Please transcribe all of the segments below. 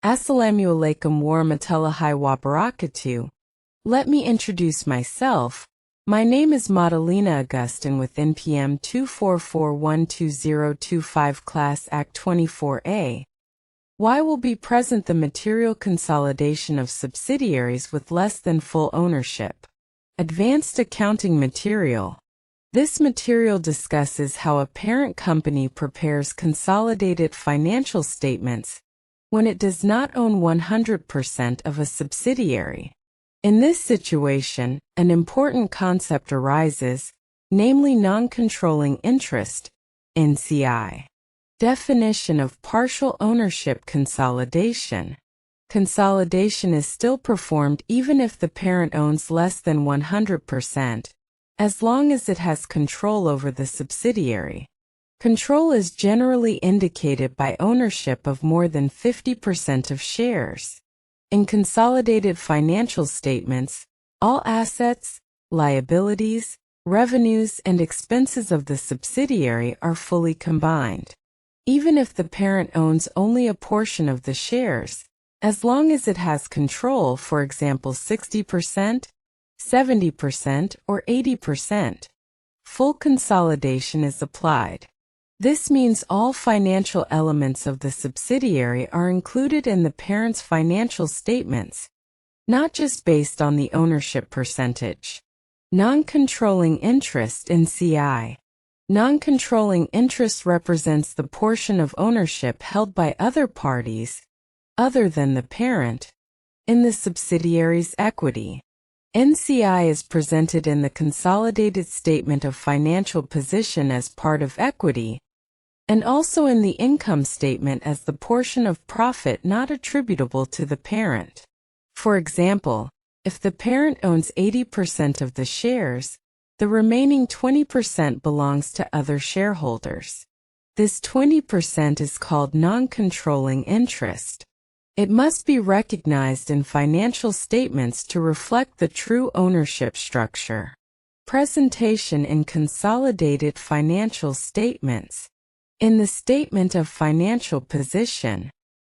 Assalamualaikum warahmatullahi wabarakatuh. Let me introduce myself. My name is Mahdalena Agustin with NPM 244-12025 Class Act 24A. Why will be present the material consolidation of subsidiaries with less than full ownership. Advanced accounting material. This material discusses how a parent company prepares consolidated financial statements when it does not own 100% of a subsidiary. In this situation, an important concept arises, namely non-controlling interest, NCI. Definition of partial ownership consolidation. Consolidation is still performed even if the parent owns less than 100%, as long as it has control over the subsidiary. Control is generally indicated by ownership of more than 50% of shares. In consolidated financial statements, all assets, liabilities, revenues, and expenses of the subsidiary are fully combined. Even if the parent owns only a portion of the shares, as long as it has control, for example 60%, 70%, or 80%, full consolidation is applied. This means all financial elements of the subsidiary are included in the parent's financial statements, not just based on the ownership percentage. Non-controlling interest (NCI). Non-controlling interest represents the portion of ownership held by other parties, other than the parent, in the subsidiary's equity. NCI is presented in the consolidated statement of financial position as part of equity, and also in the income statement as the portion of profit not attributable to the parent. For example, if the parent owns 80% of the shares, the remaining 20% belongs to other shareholders. This 20% is called non-controlling interest. It must be recognized in financial statements to reflect the true ownership structure. Presentation in consolidated financial statements. In the statement of financial position,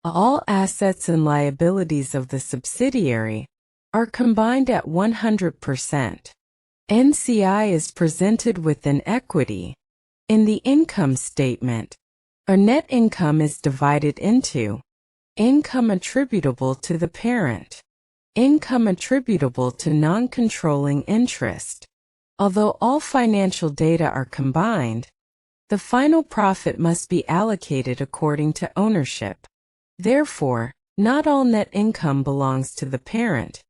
all assets and liabilities of the subsidiary are combined at 100%. NCI is presented within equity. In the income statement, a net income is divided into income attributable to the parent, income attributable to non-controlling interest. Although all financial data are combined, the final profit must be allocated according to ownership. Therefore, not all net income belongs to the parent.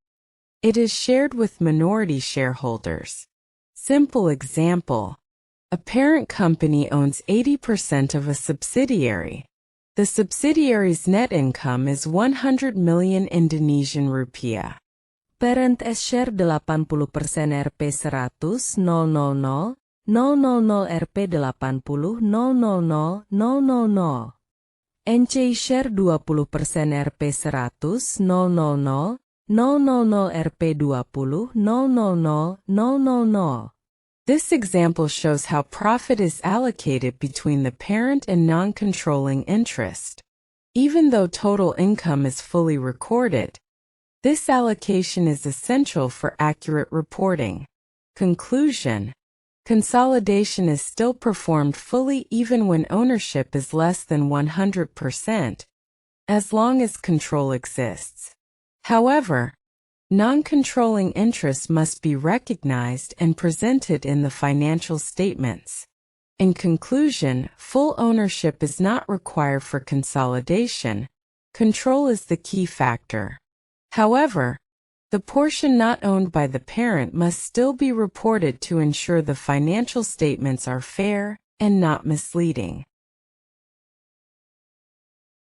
It is shared with minority shareholders. Simple example. A parent company owns 80% of a subsidiary. The subsidiary's net income is 100 million Indonesian rupiah. Parent S share 80% Rp 100 Rp 80 NC share 20% Rp 100 Rp 20 This example shows how profit is allocated between the parent and non-controlling interest. Even though total income is fully recorded, this allocation is essential for accurate reporting. Conclusion. Consolidation is still performed fully even when ownership is less than 100%, as long as control exists. However, non-controlling interest must be recognized and presented in the financial statements. In conclusion, full ownership is not required for consolidation. Control is the key factor. However, the portion not owned by the parent must still be reported to ensure the financial statements are fair and not misleading.